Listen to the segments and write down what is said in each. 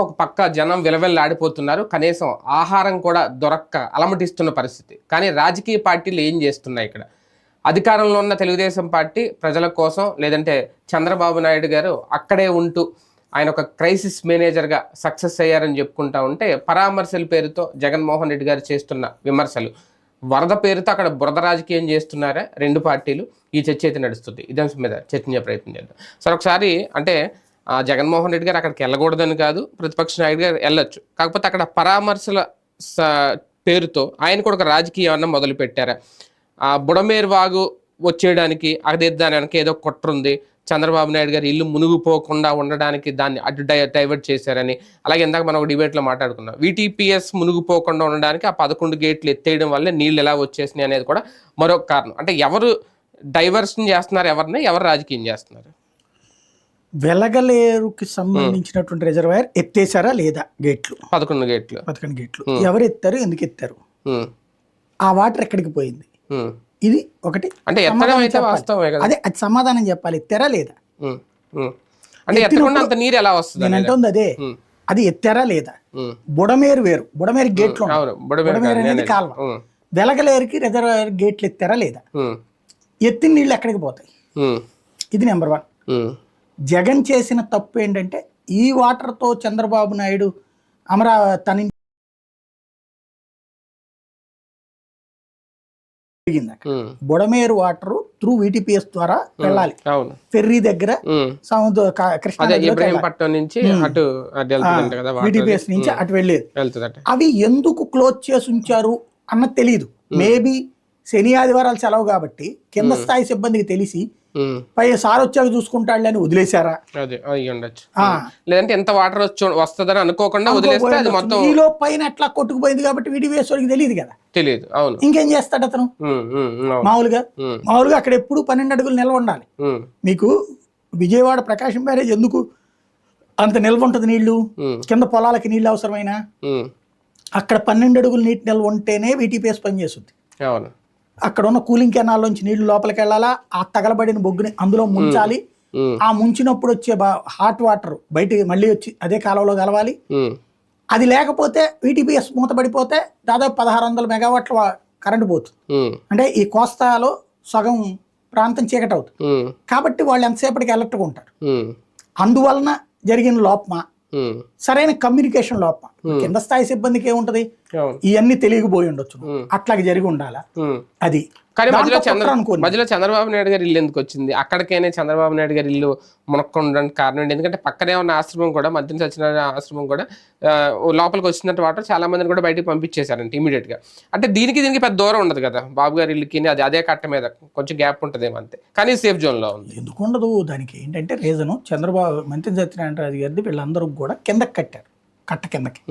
ఒక పక్క జనం విలవిల్లాడిపోతున్నారు. కనీసం ఆహారం కూడా దొరక్క అలమటిస్తున్న పరిస్థితి. కానీ రాజకీయ పార్టీలు ఏం చేస్తున్నాయి ఇక్కడ? అధికారంలో ఉన్న తెలుగుదేశం పార్టీ ప్రజల కోసం, లేదంటే చంద్రబాబు నాయుడు గారు అక్కడే ఉంటూ ఆయన ఒక క్రైసిస్ మేనేజర్గా సక్సెస్ అయ్యారని చెప్పుకుంటా ఉంటే, పరామర్శల పేరుతో జగన్మోహన్ రెడ్డి గారు చేస్తున్న విమర్శలు, వరద పేరుతో అక్కడ బురద రాజకీయం చేస్తున్నారా రెండు పార్టీలు? ఈ చర్చ అయితే నడుస్తుంది. ఇదే మీద చర్చించే ప్రయత్నం చేద్దాం సార్. ఒకసారి అంటే జగన్మోహన్ రెడ్డి గారు అక్కడికి వెళ్ళకూడదని కాదు, ప్రతిపక్ష నాయుడు గారు వెళ్ళొచ్చు. కాకపోతే అక్కడ పరామర్శల పేరుతో ఆయన కూడా ఒక రాజకీయం అన్న మొదలు పెట్టారా? బుడమేరు వాగు వచ్చేయడానికి అదిద్దానికి ఏదో కుట్ర ఉంది, చంద్రబాబు నాయుడు గారు ఇల్లు మునిగిపోకుండా ఉండడానికి దాన్ని అటు డైవర్ట్ చేశారని. అలాగే ఇందాక మనం ఒక డిబేట్లో మాట్లాడుకున్నాం, వీటీపీఎస్ మునిగిపోకుండా ఉండడానికి ఆ 11 గేట్లు ఎత్తేయడం వల్ల నీళ్ళు ఎలా వచ్చేసినాయి అనేది కూడా మరొక కారణం. అంటే ఎవరు డైవర్షన్ చేస్తున్నారు, ఎవరు రాజకీయం చేస్తున్నారు? వెలగలేరుకి సంబంధించినటువంటి రిజర్వాయర్ ఎత్తేసారా లేదా? గేట్లు 11 గేట్లు ఎవరు ఎత్తారు, ఎందుకు ఎత్తారు, ఆ వాటర్ ఎక్కడికి పోయింది, ఇది ఒకటి. అంటే అదే అది సమాధానం చెప్పాలి. ఎత్తారా లేదా అంటే అంత నీరు ఎలా వస్తుంది నేను అంటుంది అదే. అది ఎత్తారా లేదా? బుడమేరు వేరు, బుడమేరు గేట్లు, బుడమేరు అనేది కాలువ. వెలగలేరుకి రిజర్వాయర్ గేట్లు ఎత్తారా లేదా? ఎత్తిన నీళ్ళు ఎక్కడికి పోతాయి? ఇది నెంబర్ 1. జగన్ చేసిన తప్పు ఏంటంటే, ఈ వాటర్తో Chandrababu Naidu Amaravati Budameru water through VTPS ద్వారా వెళ్ళాలి. ఫెర్రీ దగ్గర సముద్ర కృష్ణా వీటీపీఎస్ నుంచి అటు వెళ్ళేది. అవి ఎందుకు క్లోజ్ చేసి ఉంచారు అన్నది తెలియదు. మేబీ శని ఆదివారాలు సెలవు కాబట్టి కింద స్థాయి సిబ్బందికి తెలిసి పై సార్ వచ్చాక చూసుకుంటాడు అని వదిలేశారా? లేదంటే ఎంత వాటర్ వస్తుందని అనుకోకుండా ఈలో పైన ఎట్లా కొట్టుకుపోయింది కాబట్టి వీటీపీఎస్ వాడికి తెలియదు కదా. తెలియదు. అవును. ఇంకేం చేస్తాడు అతను? మామూలుగా అక్కడ ఎప్పుడు 12 అడుగులు నిల్వ ఉండాలి. మీకు విజయవాడ ప్రకాశం బ్యారేజ్ ఎందుకు అంత నిల్వ ఉంటది? నీళ్లు కింద పొలాలకి నీళ్లు అవసరమైన అక్కడ 12 అడుగులు నీటి నిల్వ ఉంటేనే వీటీపీఎస్ పనిచేస్తుంది. అక్కడ ఉన్న కూలింగ్ కెనాల్లోంచి నీళ్లు లోపలికి వెళ్ళాలా, ఆ తగలబడిన బొగ్గుని అందులో ముంచాలి. ఆ ముంచినప్పుడు వచ్చే హాట్ వాటర్ బయటికి మళ్ళీ వచ్చి అదే కాలువలో కలవాలి. అది లేకపోతే వీటీపీఎస్ మూతపడిపోతే దాదాపు 1600 మెగావాట్ల కరెంటు పోతుంది. అంటే ఈ కోస్తాలో సగం ప్రాంతం చీకటి అవుతుంది. కాబట్టి వాళ్ళు ఎంతసేపటికి అలర్ట్గా ఉంటారు. అందువలన జరిగిన లోపమా, సరైన కమ్యూనికేషన్ లోపమా? కింద స్థాయి సిబ్బందికి ఏముంటది, ఇవన్నీ తెలియకపోయి ఉండొచ్చు. అట్లాగే జరిగి ఉండాలా అది. కానీ మధ్యలో చంద్రబాబు నాయుడు గారి ఇల్లు ఎందుకు వచ్చింది? అక్కడికైనా చంద్రబాబు నాయుడు గారి ఇల్లు మునక్కుండడానికి కారణం ఏంటి? ఎందుకంటే పక్కనే ఉన్న ఆశ్రమం కూడా, మంత్రి సత్యనారాయణ ఆశ్రమం కూడా లోపలికి వచ్చినట్టు వాటర్ చాలా మందిని కూడా బయటకు పంపించేశారంట ఇమీడియట్ గా. అంటే దీనికి పెద్ద దూరం ఉండదు కదా బాబు గారి ఇల్లుకి, అది అదే కట్ట మీద కొంచెం గ్యాప్ ఉంటదేమో అంతే. కానీ సేఫ్ జోన్ లో ఉంది. ఎందుకు ఉండదు? దానికి ఏంటంటే రీజను, చంద్రబాబు మంత్రి సత్యనారాయణ రాజు గారిది వీళ్ళందరూ కూడా కిందకి కట్టారు, కట్ట కిందకి.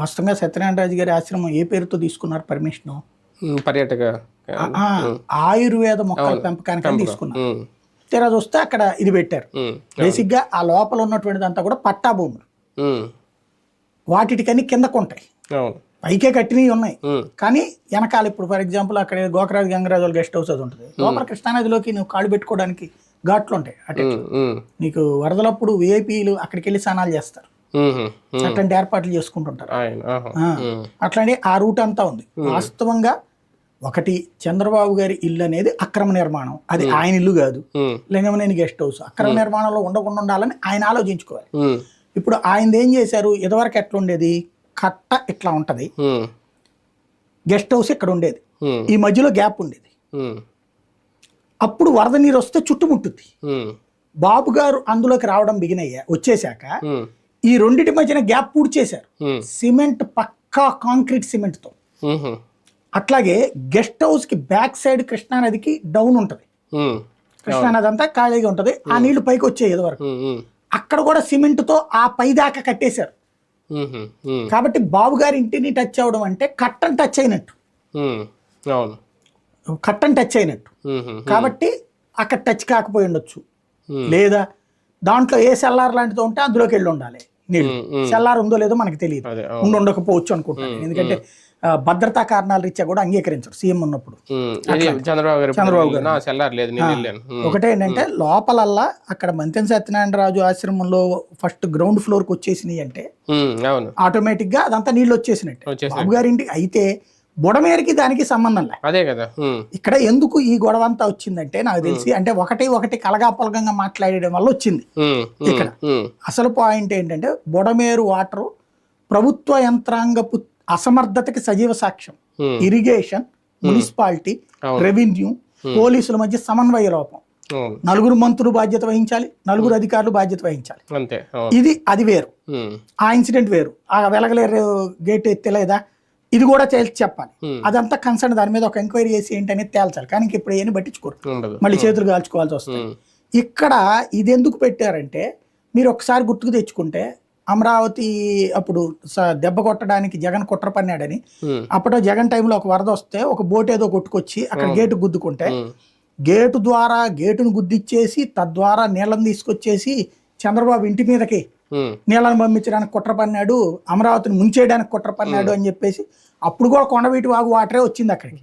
వాస్తవంగా సత్యనారాయణ రాజు గారి ఆశ్రమం ఏ పేరుతో తీసుకున్నారు పర్మిషన్? పర్యాటక ఆయుర్వేద మొక్కల పెంపకానికి తీసుకున్నారు. తీరా చూస్తే అక్కడ ఇది పెట్టారు. బేసిక్ గా ఆ లోపల ఉన్నటువంటిది అంతా కూడా పట్టా భూములు, వాటికని కిందకు ఉంటాయి. పైకే కట్టినవి ఉన్నాయి కానీ వెనకాల ఇప్పుడు ఫర్ ఎగ్జాంపుల్ అక్కడ గోకరాజు గంగరాజు గెస్ట్ హౌస్ అది ఉంటుంది. లోపల కృష్ణానదిలోకి నువ్వు కాళ్ళు పెట్టుకోవడానికి ఘాట్లు ఉంటాయి. అటు నీకు వరదలప్పుడు విఐపీలు అక్కడికి వెళ్ళి స్నానాలు చేస్తారు, అట్లాంటి ఏర్పాట్లు చేసుకుంటుంటారు. అట్లాంటి ఆ రూట్ అంతా ఉంది. వాస్తవంగా ఒకటి, చంద్రబాబు గారి ఇల్లు అనేది అక్రమ నిర్మాణం, అది ఆయన ఇల్లు కాదు. లింగమనేని గెస్ట్ హౌస్ అక్రమ నిర్మాణంలో ఉండకుండా ఉండాలని ఆయన ఆలోచించుకోవాలి. ఇప్పుడు ఆయన ఏం చేశారు? ఇదివరకు ఎట్లా ఉండేది, కట్ట ఇట్లా ఉంటది, గెస్ట్ హౌస్ ఇక్కడ ఉండేది, ఈ మధ్యలో గ్యాప్ ఉండేది. అప్పుడు వరద నీరు వస్తే చుట్టుముట్టుద్ది. బాబు గారు అందులోకి రావడం వచ్చేసాక ఈ రెండింటి మధ్యన గ్యాప్ పూడ్చేశారు సిమెంట్, పక్కా కాంక్రీట్ సిమెంట్ తో. అట్లాగే గెస్ట్ హౌస్ కి బ్యాక్ సైడ్ కృష్ణానదికి డౌన్ ఉంటది, కృష్ణానది అంతా ఖాళీగా ఉంటది, ఆ నీళ్లు పైకి వచ్చాయి ఎదువరకు. అక్కడ కూడా సిమెంట్ తో ఆ పై దాకా కట్టేశారు. కాబట్టి బాబు గారి ఇంటిని టచ్ అవడం అంటే కట్టను టచ్ అయినట్టు, కట్టను టచ్ అయినట్టు. కాబట్టి అక్కడ టచ్ కాకపోయి ఉండొచ్చు, లేదా దాంట్లో ఏ సెల్లార్ లాంటిదో ఉంటే అందులోకి వెళ్ళి ఉండాలి. నీళ్ళు. సెల్లార్ ఉందో లేదో మనకి తెలియదు, అదే ఉండకపోవచ్చు అనుకుంటాను. ఎందుకంటే భద్రతా కారణాల రీత్యా కూడా అంగీకరించరు సీఎం ఉన్నప్పుడు. చంద్రబాబు గారు సెల్లార్ లేదు, నేను వెళ్ళాను. ఒకటే ఏంటంటే లోపలల్లా అక్కడ మంతెన సత్యనారాయణరాజు ఆశ్రమంలో ఫస్ట్ గ్రౌండ్ ఫ్లోర్ కి వచ్చేసినాయి అంటే అవును ఆటోమేటిక్ గా అదంతా నీళ్ళు వచ్చేసినట్టు. బాబు గారి ఇంటికి అయితే బుడమేరుకి దానికి సంబంధం లేదు. అదే కదా. ఇక్కడ ఎందుకు ఈ గొడవ అంతా వచ్చిందంటే నాకు తెలిసి అంటే ఒకటి కలగాపలకంగా మాట్లాడడం వల్ల వచ్చింది. ఇక్కడ అసలు పాయింట్ ఏంటంటే బుడమేరు వాటర్ ప్రభుత్వ యంత్రాంగపు అసమర్థతకి సజీవ సాక్ష్యం. ఇరిగేషన్, మున్సిపాలిటీ, రెవెన్యూ, పోలీసుల మధ్య సమన్వయ లోపం. నలుగురు మంత్రులు బాధ్యత వహించాలి, నలుగురు అధికారులు బాధ్యత వహించాలి. అది వేరు, ఆ ఇన్సిడెంట్ వేరు. ఆ వెలగలేరు గేట్ ఎత్తలేదా ఇది కూడా చెప్పాలి. అదంతా కన్సర్న్, దాని మీద ఒక ఎంక్వైరీ చేసి ఏంటనేది తేల్చాలి. కానీ ఇప్పుడు ఏమి పట్టించుకోరు, మళ్ళీ చేతులు కాల్చుకోవాల్సి వస్తుంది. ఇక్కడ ఇది ఎందుకు పెట్టారంటే మీరు ఒకసారి గుర్తుకు తెచ్చుకుంటే అమరావతి అప్పుడు దెబ్బ కొట్టడానికి జగన్ కుట్ర పన్నాడని, అప్పుడు జగన్ టైంలో ఒక వరద వస్తే ఒక బోట్ ఏదో కొట్టుకొచ్చి అక్కడ గేటు గుద్దుకుంటే గేటు ద్వారా గేటును గుద్దిచ్చేసి తద్వారా నీళ్ళని తీసుకొచ్చేసి చంద్రబాబు ఇంటి మీదకి నీళ్ళని పంపించడానికి కుట్ర పన్నాడు, అమరావతిని ముంచేయడానికి కుట్ర పన్నాడు అని చెప్పేసి అప్పుడు కూడా కొండవీటి వాగు వాటరే వచ్చింది అక్కడికి.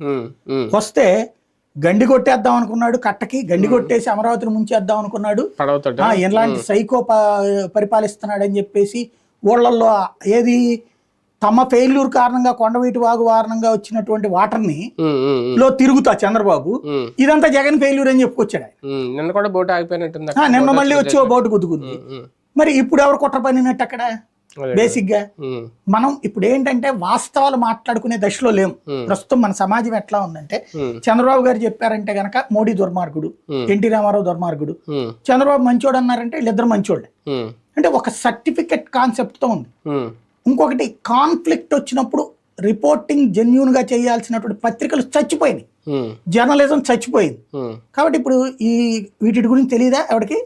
వస్తే గండి కొట్టేద్దాం అనుకున్నాడు, కట్టకి గండి కొట్టేసి అమరావతిని ముంచేద్దాం అనుకున్నాడు. ఎలాంటి సైకో పరిపాలిస్తున్నాడు అని చెప్పేసి ఊళ్ళల్లో ఏది తమ ఫెయిల్యూర్ కారణంగా కొండవీటి వాగు కారణంగా వచ్చినటువంటి వాటర్ని లో తిరుగుతా చంద్రబాబు ఇదంతా జగన్ ఫెయిల్యూర్ అని చెప్పుకొచ్చాడు. నిన్న కూడా బోట్ ఆగిపోయినట్టుంది, నిన్న మళ్ళీ వచ్చి బోటు గుద్దుకుంది. మరి ఇప్పుడు ఎవరు కుట్ర పడినట్టు అక్కడ? బేసిక్ గా మనం ఇప్పుడు ఏంటంటే వాస్తవాలు మాట్లాడుకునే దశలో లేము. ప్రస్తుతం మన సమాజం ఎట్లా ఉందంటే చంద్రబాబు గారు చెప్పారంటే గనక మోడీ దుర్మార్గుడు, ఎన్టీ రామారావు దుర్మార్గుడు, చంద్రబాబు మంచోడు అన్నారంటే వీళ్ళిద్దరు మంచోళ్ళే. అంటే ఒక సర్టిఫికెట్ కాన్సెప్ట్ తో ఉంది. ఇంకొకటి కాన్ఫ్లిక్ట్ వచ్చినప్పుడు రిపోర్టింగ్ జెన్యూన్ గా చేయాల్సినటువంటి పత్రికలు చచ్చిపోయినాయి, జర్నలిజం చచ్చిపోయింది. కాబట్టి ఇప్పుడు వీటి గురించి తెలియదా ఎవరికి?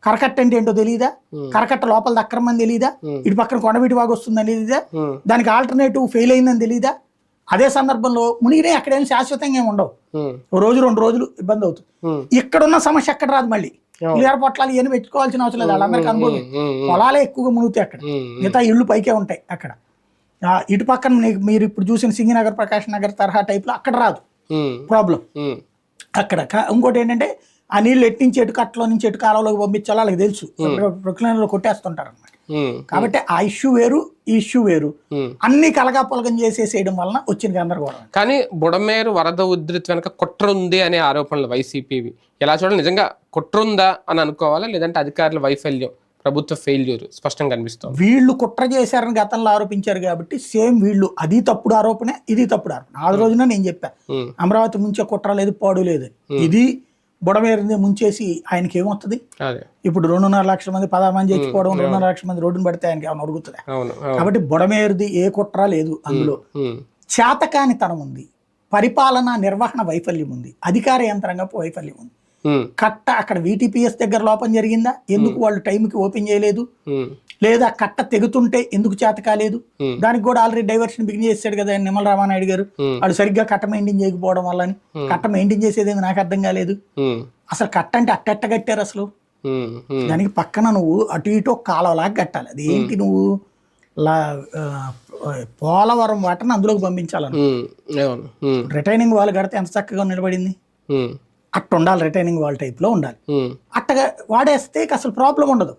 కరకట్ట అంటే ఏంటో తెలియదా? కరకట్ట లోపల అక్రమం తెలియదా? ఇటు పక్కన కొండవీటి వాగు వస్తుందని తెలియదా? దానికి ఆల్టర్నేటివ్ ఫెయిల్ అయిందని తెలియదా? అదే సందర్భంలో మునిగినే అక్కడేం శాశ్వతంగా ఏమి ఉండవు, రోజు 2 రోజులు ఇబ్బంది అవుతుంది. ఇక్కడున్న సమస్య ఎక్కడ రాదు. మళ్ళీ క్లియర్ పొట్లాలు ఇవన్నీ పెట్టుకోవాల్సిన అవసరం లేదు, వాళ్ళందరికీ అనుభవం. పొలాలే ఎక్కువగా మునుగుతాయి అక్కడ, మిగతా ఇళ్ళు పైకే ఉంటాయి అక్కడ. ఇటు పక్కన మీరు ఇప్పుడు చూసిన సింగినగర్, ప్రకాష్ నగర్ తరహా టైప్ లో అక్కడ రాదు ప్రాబ్లం. అక్కడ ఇంకోటి ఏంటంటే ఆ నీళ్ళు ఎట్టించి ఎటు కట్టలో నుంచి ఎటు కాలంలోకి పంపించాలో వాళ్ళకి తెలుసు, ప్రకృతిలో కొట్టేస్తుంటారు అన్నమాట. కాబట్టి ఆ ఇష్యూ వేరు, ఈ ఇష్యూ వేరు, అన్ని కలగాపలగం చేసేసేయడం వలన వచ్చిన గందరగోళం. కానీ బుడమేరు వరద ఉధృతి వెనక కుట్ర ఉంది అనే ఆరోపణలు వైసీపీవి ఎలా చూడాలి? నిజంగా కుట్ర ఉందా అని అనుకోవాలా, లేదంటే అధికారుల వైఫల్యం, ప్రభుత్వ ఫెయిల్యూర్ స్పష్టంగా కనిపిస్తుంది? వీళ్ళు కుట్ర చేశారని గతంలో ఆరోపించారు కాబట్టి సేమ్ వీళ్ళు అది తప్పుడు ఆరోపణ, ఇది తప్పుడు ఆరోపణ. ఆ రోజున నేను చెప్పా అమరావతి ముంచే కుట్ర లేదు, పాడు లేదు. ఇది బుడమేరుని ముంచేసి ఆయనకి ఏమవుతుంది? ఇప్పుడు 2.5 లక్షల మంది 16 మంది చచ్చిపోవడం, 2.5 లక్షల మంది రోడ్డును పడితే ఆయనకి ఏమైనా అడుగుతుంది? కాబట్టి బుడమేరుది ఏ కుట్ర లేదు అందులో. చేతకానితనం ఉంది, పరిపాలన నిర్వహణ వైఫల్యం ఉంది, అధికార యంత్రాంగపు వైఫల్యం ఉంది. కట్ట అక్కడ VTPS దగ్గర లోపం జరిగిందా? ఎందుకు వాళ్ళు టైంకి ఓపెన్ చేయలేదు? లేదా కట్ట తెగుతుంటే ఎందుకు చేత కాలేదు? దానికి కూడా ఆల్రెడీ డైవర్షన్ బిగిన్ చేశాడు కదా నిమ్మల రామానాయుడు గారు. వాళ్ళు సరిగ్గా కట్ట మెయింటైన్ చేయకపోవడం వల్లని. కట్ట మెయింటైన్ చేసేది నాకు అర్థం కాలేదు. అసలు కట్ట అంటే అట్టెట్ట కట్టారు అసలు? దానికి పక్కన నువ్వు అటు ఇటు కాలవలాగా కట్టాలి. అది ఏంటి, నువ్వు పోలవరం వాటర్ని అందులోకి పంపించాలను. రిటైనింగ్ వాల్ కడితే ఎంత చక్కగా నిలబడింది. అట్ట ఉండాలి, రిటైనింగ్ వాల్ టైప్ లో ఉండాలి. అట్టగా వాడేస్తే అసలు ప్రాబ్లం ఉండదు.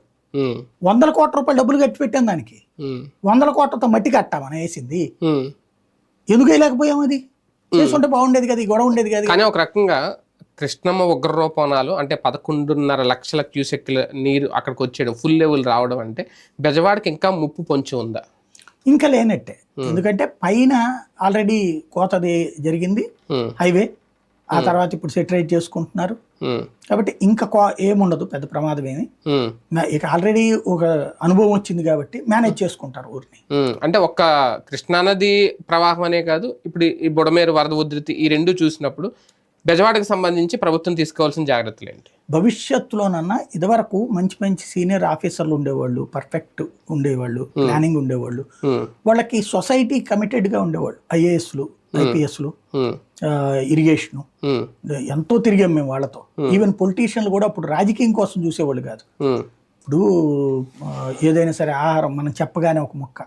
100 కోట్ల రూపాయలు డబ్బులు కట్టి పెట్టాం దానికి, 100 కోట్లతో మట్టి కట్టామని వేసింది. ఎందుకు వేయలేకపోయాం? అది చేసుకుంటే బాగుండేది కదా, ఈ గొడవ ఉండేది కదా. కానీ ఒక రకంగా కృష్ణమ్మ ఉగ్ర రూపణాలు అంటే 11.5 లక్షల క్యూసెక్ల నీరు అక్కడికి వచ్చేయడం, ఫుల్ లెవెల్ రావడం అంటే బెజవాడకి ఇంకా ముప్పు పొంచి ఉందా? ఇంకా లేనట్టే. ఎందుకంటే పైన ఆల్రెడీ కోతది జరిగింది హైవే, ఆ తర్వాత ఇప్పుడు సెటరైట్ చేసుకుంటున్నారు. కాబట్టి ఇంకా ఏముండదు, పెద్ద ప్రమాదం ఏమి. ఇక ఆల్రెడీ ఒక అనుభవం వచ్చింది కాబట్టి మేనేజ్ చేసుకుంటారు ఊరిని. అంటే ఒక్క కృష్ణానది ప్రవాహం అనే కాదు, ఇప్పుడు ఈ బుడమేరు వరద ఉధృతి ఈ రెండు చూసినప్పుడు బెజవాడకి సంబంధించి ప్రభుత్వం తీసుకోవాల్సిన జాగ్రత్తలు ఏంటి? భవిష్యత్తులోనన్నా ఇదివరకు మంచి మంచి సీనియర్ ఆఫీసర్లు ఉండేవాళ్ళు, పర్ఫెక్ట్ ఉండేవాళ్ళు, ప్లానింగ్ ఉండేవాళ్ళు, వాళ్ళకి సొసైటీ కమిటెడ్గా ఉండేవాళ్ళు. IASలు, IPSలు, ఇరిగేషను ఎంతో తిరిగాం మేము వాళ్ళతో. ఈవెన్ పొలిటీషియన్లు కూడా అప్పుడు రాజకీయం కోసం చూసేవాళ్ళు కాదు, ఇప్పుడు ఏదైనా సరే ఆహారం మనం చెప్పగానే ఒక మొక్క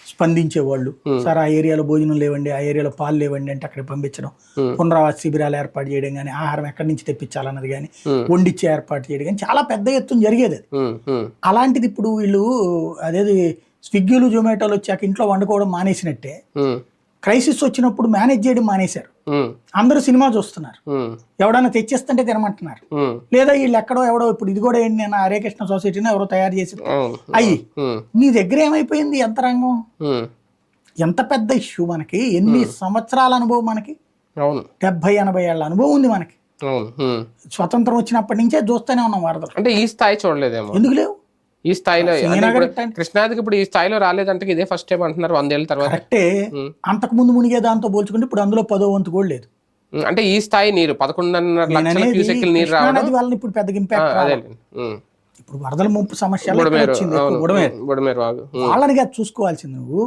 స్పందించేవాళ్ళు, సార్ ఆ ఏరియాలో భోజనం లేవండి, ఆ ఏరియాలో పాలు లేవండి అంటే అక్కడికి పంపించడం, పునరావాస శిబిరాలు ఏర్పాటు చేయడం కానీ, ఆహారం ఎక్కడి నుంచి తెప్పించాలన్నది కానీ, వండిచ్చే ఏర్పాటు చేయడం కానీ చాలా పెద్ద ఎత్తున జరిగేది అది. అలాంటిది ఇప్పుడు వీళ్ళు అదేది స్విగ్గీలు జొమాటోలు వచ్చాక ఇంట్లో వండుకోవడం మానేసినట్టే క్రైసిస్ వచ్చినప్పుడు మేనేజ్ చేయడం మానేశారు. అందరూ సినిమా చూస్తున్నారు, ఎవడన్నా తెచ్చిస్తుంటే తినమంటున్నారు, లేదా వీళ్ళు ఎక్కడో ఎవడో ఇప్పుడు ఇది కూడా ఏంటి, నేను హరే కృష్ణ సొసైటీని ఎవరో తయారు చేసి అయ్యి నీ దగ్గర ఏమైపోయింది యంత్రాంగం? ఎంత పెద్ద ఇష్యూ మనకి, ఎన్ని సంవత్సరాల అనుభవం మనకి, 70-80 ఏళ్ల అనుభవం ఉంది మనకి. స్వతంత్రం వచ్చినప్పటి నుంచే చూస్తూనే ఉన్నాం వరదలు. అంటే ఈ స్థాయి చూడలేదేమో, ఎందుకు లేవు ఈ స్థాయిలో కృష్ణాదికి ఇప్పుడు ఈ స్థాయిలో రాలేదంటే ఇదే ఫస్ట్ టైం అంటున్నారు 100 ఏళ్ళ తర్వాత. కరెక్టే, అంతకు ముందు మునిగే దాంతో పోల్చుకుంటే ఇప్పుడు అందులో 10వ వంతు కూడా లేదు. అంటే ఈ స్థాయి నీరు 11.5 లక్షల క్యూసెక్కుల నీరు రావడం వాళ్ళని ఇప్పుడు పెద్దగా ఇంపాక్ట్. ఇప్పుడు వరదల ముంపు సమస్య వాళ్ళని కాదు చూసుకోవాల్సింది నువ్వు.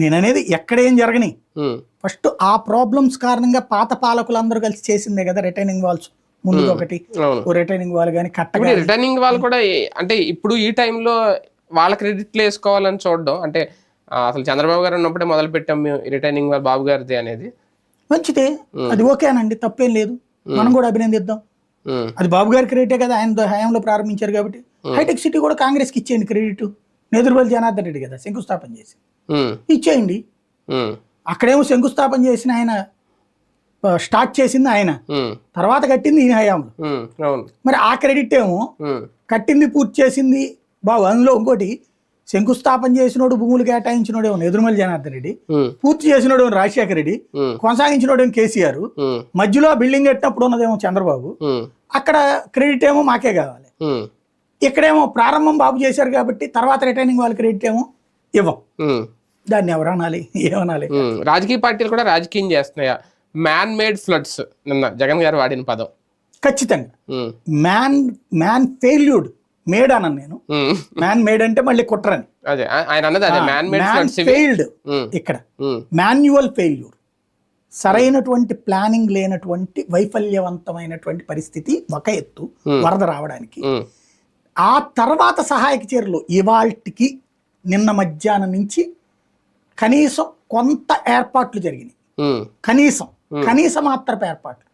నేననేది ఎక్కడేం జరగని, ఫస్ట్ ఆ ప్రాబ్లమ్స్ కారణంగా పాత పాలకులందరూ కలిసి చేసిందే కదా రిటైనింగ్ వాల్స్. ముందు ఒకటి రిటైనింగ్ వాల్ కానీ కట్టగా రిటైనింగ్ వాల్ కూడా అంటే ఇప్పుడు ఈ టైంలో వాళ్ళ క్రెడిట్లు వేసుకోవాలని చూడడం, అంటే అసలు చంద్రబాబు గారు ఉన్నప్పుడే మొదలు పెట్టాం మేము రిటైనింగ్ వాల్ బాబు గారిది అనేది మంచిదే, అది ఓకేనండి, తప్పేం లేదు, మనం కూడా అభినందిద్దాం. అది బాబు గారి క్రెడిటే కదా, ఆయన హయాంలో ప్రారంభించారు కాబట్టి. హైటెక్ సిటీ కూడా కాంగ్రెస్కి ఇచ్చేయండి క్రెడిట్, నేదురుపల్లి జనార్దన్ రెడ్డి కదా శంకుస్థాపన చేసి ఇచ్చేయండి. అక్కడేమో శంకుస్థాపన చేసిన ఆయన, స్టార్ట్ చేసింది ఆయన, తర్వాత కట్టింది ఈయన హయాంలో. మరి ఆ క్రెడిట్ ఏమో కట్టింది పూర్తి చేసింది బాబు. అందులో ఇంకోటి, శంకుస్థాపన చేసినోడు భూములు కేటాయించినోడేమో నేదురుమల్లి జనార్దన్ రెడ్డి, పూర్తి చేసినోడేమో రాజశేఖర రెడ్డి, కొనసాగించినోడేమో కేసీఆర్, మధ్యలో బిల్డింగ్ కట్టినప్పుడు ఉన్నదేమో చంద్రబాబు. అక్కడ క్రెడిట్ ఏమో మాకే కావాలి, ఇక్కడేమో ప్రారంభం బాబు చేశారు కాబట్టి తర్వాత రిటైనింగ్ వాళ్ళ క్రెడిట్ ఏమో ఇవ్వం. దాన్ని ఎవరు అనాలి, ఏమనాలి? రాజకీయ పార్టీలు కూడా రాజకీయం చేస్తున్నాయా? మ్యాన్ మేడ్ ఫ్లడ్స్ నిన్న జగన్ గారు వాడిన పదం ఖచ్చితంగా మ్యాన్ ఫెయిల్యూర్డ్ మేడ్ అన్నాను నేను. మ్యాన్ మేడ్ అంటే మళ్ళీ కుట్రని, అదే ఆయన అన్నది, అదే మ్యాన్ మేడ్ ఫ్లడ్స్ ఫెయిల్డ్. ఇక్కడ మాన్యువల్ ఫెయిల్యూర్, సరైనటువంటి ప్లానింగ్ లేనటువంటి వైఫల్యవంతమైనటువంటి పరిస్థితి ఒక ఎత్తు వరద రావడానికి. ఆ తర్వాత సహాయక చర్యలు ఇవాల్టికి నిన్న మధ్యాహ్నం నుంచి కనీసం కొంత ఏర్పాట్లు జరిగినాయి, కనీస మాత్రపు ఏర్పాట్లు.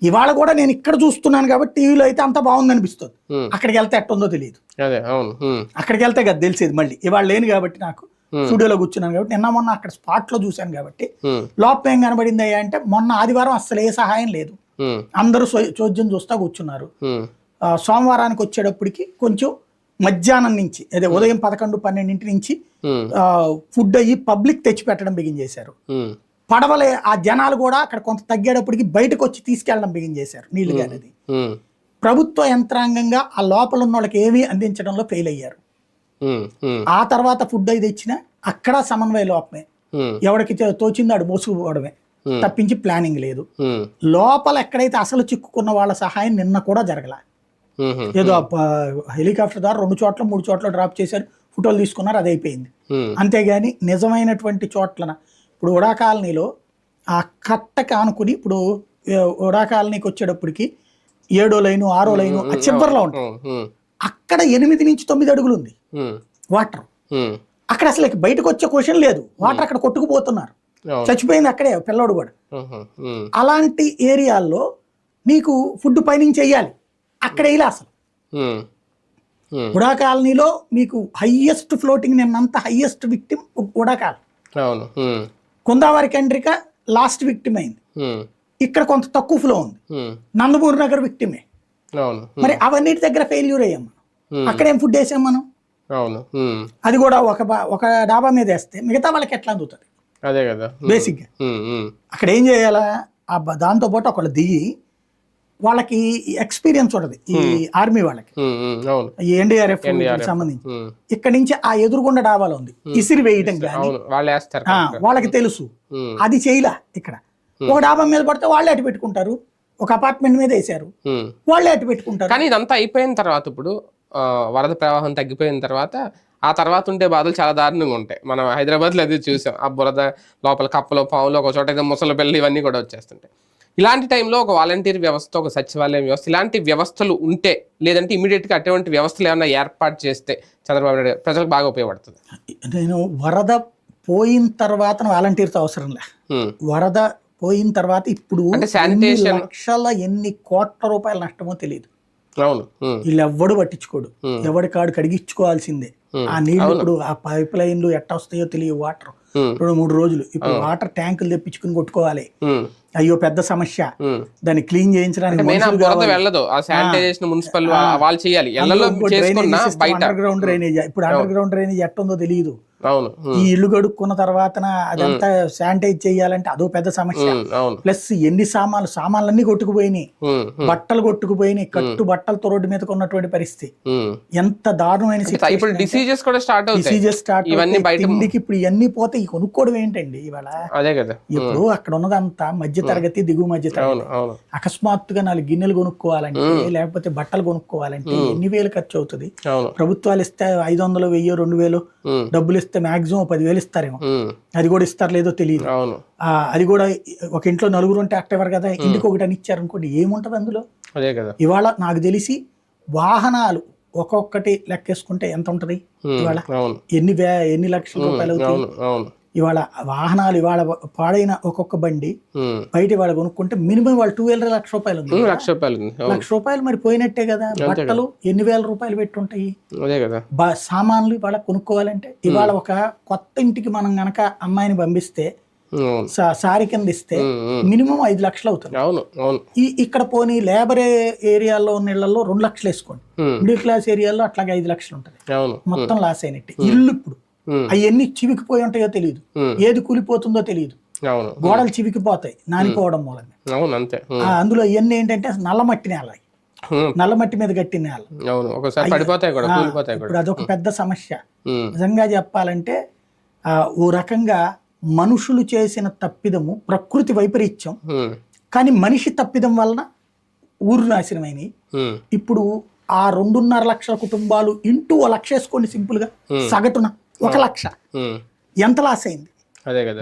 ఇవాళ కూడా నేను ఇక్కడ చూస్తున్నాను కాబట్టి టీవీలో అయితే అంత బాగుంది అనిపిస్తుంది, అక్కడికి వెళ్తే ఎట్టుందో తెలియదు. అక్కడికి వెళ్తే కదా తెలిసేది. మళ్ళీ ఇవాళ లేని కాబట్టి నాకు స్టూడియోలో కూర్చున్నాను కాబట్టి, నిన్న మొన్న అక్కడ స్పాట్ లో చూశాను కాబట్టి లోపం ఏం కనబడింది అంటే, మొన్న ఆదివారం అసలు ఏ సహాయం లేదు, అందరూ చోద్యం చూస్తా కూర్చున్నారు. సోమవారానికి వచ్చేటప్పటికి కొంచెం మధ్యాహ్నం నుంచి, అదే ఉదయం 11-12 నుంచి ఫుడ్ అయ్యి పబ్లిక్ తెచ్చి పెట్టడం బిగిన్ చేశారు. పడవలే ఆ జనాలు కూడా అక్కడ కొంత తగ్గేటప్పటికి బయటకు వచ్చి తీసుకెళ్ళడం బిగిన్ చేశారు నీళ్లు అనేది. ప్రభుత్వ యంత్రాంగంగా ఆ లోపల ఉన్న వాళ్ళకి ఏమీ అందించడంలో ఫెయిల్ అయ్యారు. ఆ తర్వాత ఫుడ్ అది తెచ్చినా అక్కడ సమన్వయ లోపమే, ఎవరికి తోచిందాడు మోసుకుపోవడమే తప్పించి ప్లానింగ్ లేదు. లోపల ఎక్కడైతే అసలు చిక్కుకున్న వాళ్ళ సహాయం నిన్న కూడా జరగల. ఏదో హెలికాప్టర్ ద్వారా 2 చోట్ల 3 చోట్ల డ్రాప్ చేశారు, ఫోటోలు తీసుకున్నారు, అది అయిపోయింది. అంతేగాని నిజమైనటువంటి చోట్లన ఇప్పుడు ఉడా కాలనీలో ఆ కట్టకి ఆనుకుని, ఇప్పుడు ఉడా కాలనీకి వచ్చేటప్పటికి 7వ లైను 6వ లైను ఆ చివరిలో ఉంటుంది, అక్కడ 8 నుంచి 9 అడుగులు ఉంది వాటర్. అక్కడ అసలు బయటకు వచ్చే క్వశ్చన్ లేదు, వాటర్ అక్కడ కొట్టుకుపోతున్నారు, చచ్చిపోయింది అక్కడే పిల్లోడు కూడా. అలాంటి ఏరియాల్లో నీకు ఫుడ్ పైనుంచి చెయ్యాలి, అక్కడ ఇలా అసలు ఉడా కాలనీలో మీకు హైయెస్ట్ ఫ్లోటింగ్, నిన్నంత హైయెస్ట్ విక్టిమ్ ఉడా కాలనీ. కుందావరి కండ్రిక లాస్ట్ విక్టిమ్ అయింది, ఇక్కడ కొంత తక్కువ ఫ్లో ఉంది, నందమూరి నగర్ విక్టిమే. మరి అవన్నిటి దగ్గర ఫెయిల్యూర్ అయ్యాం మనం. అక్కడేం ఫుడ్ వేసాం మనం, అది కూడా ఒక డాబా మీద వేస్తే మిగతా వాళ్ళకి ఎట్లా అందుతుంది? అదే కదా బేసిక్గా. అక్కడ ఏం చేయాలా, దాంతో పాటు ఒకళ్ళు దిగి, వాళ్ళకి ఎక్స్పీరియన్స్ ఉంటుంది ఈ ఆర్మీ వాళ్ళకి, ఈ ఎన్డీఆర్ఎఫ్ సంబంధించి. ఇక్కడ నుంచి ఆ ఎదురుగుండా డాబాలో ఉంది, ఇసిరి వేయటం కానీ వాళ్ళకి తెలుసు. అది చేయలా. ఇక్కడ ఒక డాబా మీద పడితే వాళ్ళే అటు పెట్టుకుంటారు, ఒక అపార్ట్మెంట్ మీద వేసారు, వాళ్ళే అటు పెట్టుకుంటారు. కానీ ఇదంతా అయిపోయిన తర్వాత, ఇప్పుడు వరద ప్రవాహం తగ్గిపోయిన తర్వాత, ఆ తర్వాత ఉండే బాధలు చాలా దారుణంగా ఉంటాయి. మనం హైదరాబాద్లో అది చూసాం, ఆ బురద లోపల కప్పలో పావులో ఒక చోట అయితే ముసలి పిల్లలు ఇవన్నీ కూడా వచ్చేస్తుంటాయి. ఇలాంటి టైంలో ఒక వాలంటీర్ వ్యవస్థ, ఒక సచివాలయం వ్యవస్థ, ఇలాంటి వ్యవస్థలు ఉంటే, లేదంటే ఇమీడియట్గా అటువంటి వ్యవస్థలు ఏమైనా ఏర్పాటు చేస్తే చంద్రబాబు నాయుడు గారు ప్రజలకు బాగా ఉపయోగపడుతుంది. నేను వరద పోయిన తర్వాత వాలంటీర్తో అవసరం లే. వరద పోయిన తర్వాత ఇప్పుడు అంటే శానిటేషన్ ఎన్ని కోట్ల రూపాయల నష్టమో తెలియదు. అవును, వీళ్ళు ఎవ్వడు పట్టించుకోడు, ఎవడి కాడు కడిగించుకోవాల్సిందే. ఆ నీళ్లు ఇప్పుడు ఆ పైప్ లైన్లు ఎట్ట వస్తాయో తెలియదు. వాటర్ 2-3 రోజులు ఇప్పుడు వాటర్ ట్యాంకులు తెప్పించుకుని కొట్టుకోవాలి. అయ్యో పెద్ద సమస్య. దాన్ని క్లీన్ చేయించడానికి వెళ్ళదు, ఆ శానిటైజేషన్ మున్సిపల్ వాళ్ళు చేయాలి. అండర్ గ్రౌండ్ డ్రైనేజ్, ఇప్పుడు అండర్ గ్రౌండ్ డ్రైనేజ్ ఎట్టుందో తెలియదు. ఈ ఇల్లు గడుక్కున్న తర్వాత అదంతా శానిటైజ్ చేయాలంటే అదో పెద్ద సమస్య. ప్లస్ ఎన్ని సామాన్లన్నీ కొట్టుకుపోయినాయి, బట్టలు కొట్టుకుపోయినాయి, కట్టు బట్టలతో రోడ్డు మీద ఉన్నటువంటి పరిస్థితి. ఎంత దారుణమైన డిసీజెస్ స్టార్ట్ తిండికి ఇప్పుడు ఇవన్నీ పోతే ఈ కొనుక్కోవడం ఏంటండి ఇవాళ. అదే కదా, ఇప్పుడు అక్కడ ఉన్నదంతా మధ్య తరగతి, దిగువ మధ్య తరగతి. అకస్మాత్తుగా 4 గిన్నెలు కొనుక్కోవాలంటే, లేకపోతే బట్టలు కొనుక్కోవాలంటే ఎన్ని వేలు ఖర్చు అవుతుంది. ప్రభుత్వాలు ఇస్తే 500, 1000, 2000 డబ్బులు ఇస్తే మాక్సిమం 10,000 ఇస్తారేమో. అది కూడా ఇస్తారు లేదో తెలియదు. అది కూడా ఒక ఇంట్లో 4 ఉంటే అట్టేవారు కదా, ఇంటికి ఒకటి అని ఇచ్చారు అనుకోండి, ఏముంటది అందులో. ఇవాళ నాకు తెలిసి వాహనాలు ఒక్కొక్కటి లెక్కేసుకుంటే ఎంత ఉంటది ఇవాళ, ఎన్ని లక్షల రూపాయలు అవుతాయి ఇవాళ వాహనాలు. ఇవాళ పాడైన ఒక్కొక్క బండి బయట ఇవాళ కొనుక్కుంటే మినిమం వాళ్ళు 2 వేల లక్ష రూపాయలు ఉంది. లక్ష రూపాయలు మరి పోయినట్టే కదా. బట్టలు ఎన్ని వేల రూపాయలు పెట్టుంటాయి. సామాన్లు ఇవాళ కొనుక్కోవాలంటే, ఇవాళ ఒక కొత్త ఇంటికి మనం గనక అమ్మాయిని పంపిస్తే సారీ కింద ఇస్తే మినిమం 5 లక్షలు అవుతుంది. ఇక్కడ పోనీ లేబర్ ఏరియాలో ఉన్న ఇళ్లలో 2 లక్షలు వేసుకోండి, మిడిల్ క్లాస్ ఏరియాలో అట్లాగే 5 లక్షలు ఉంటుంది. మొత్తం లాస్ అయినట్టు. ఇల్లు ఇప్పుడు అవన్నీ చివికిపోయి ఉంటాయో తెలియదు, ఏది కూలిపోతుందో తెలియదు. గోడలు చివికిపోతాయి నానిపోవడం మూలంగా. అందులో ఇవన్నీ ఏంటంటే నల్లమట్టి నేల, నల్లమట్టి మీద కట్టిన నేల. ఇప్పుడు అదొక పెద్ద సమస్య. నిజంగా చెప్పాలంటే ఓ రకంగా మనుషులు చేసిన తప్పిదము ప్రకృతి వైపరీత్యం, కానీ మనిషి తప్పిదం వలన ఊరు నాశనమైనవి. ఇప్పుడు ఆ 2.5 లక్షల కుటుంబాలు ఇంటూ 1 లక్ష వేసుకోండి, సింపుల్ గా సగటున 1 లక్ష ఎంత లాస్ అయింది.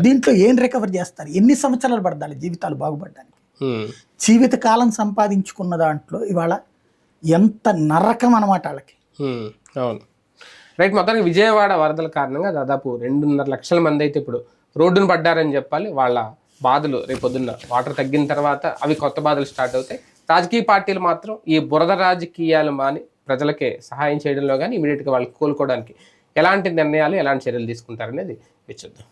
దీంట్లో ఏం రికవర్ చేస్తారు, ఎన్ని సంవత్సరాలు పడాలి జీవితాలు బాగుపడడానికి. జీవిత కాలం సంపాదించుకున్న దాంట్లో ఇవాళ ఎంత నరకం అన్నమాట వాళ్ళకి. అవును, రైట్. మొత్తానికి విజయవాడ వరదల కారణంగా దాదాపు 2.5 లక్షల మంది అయితే ఇప్పుడు రోడ్డును పడ్డారని చెప్పాలి. వాళ్ళ బాధలు రేపొద్దున్న వాటర్ తగ్గిన తర్వాత అవి కొత్త బాధలు స్టార్ట్ అవుతాయి. రాజకీయ పార్టీలు మాత్రం ఈ బురద రాజకీయాలు మాని ప్రజలకే సహాయం చేయడంలో కానీ ఇమీడియట్గా వాళ్ళు కోలుకోవడానికి ఎలాంటి నిర్ణయాలు, ఎలాంటి చర్యలు తీసుకుంటారనేది చూద్దాం.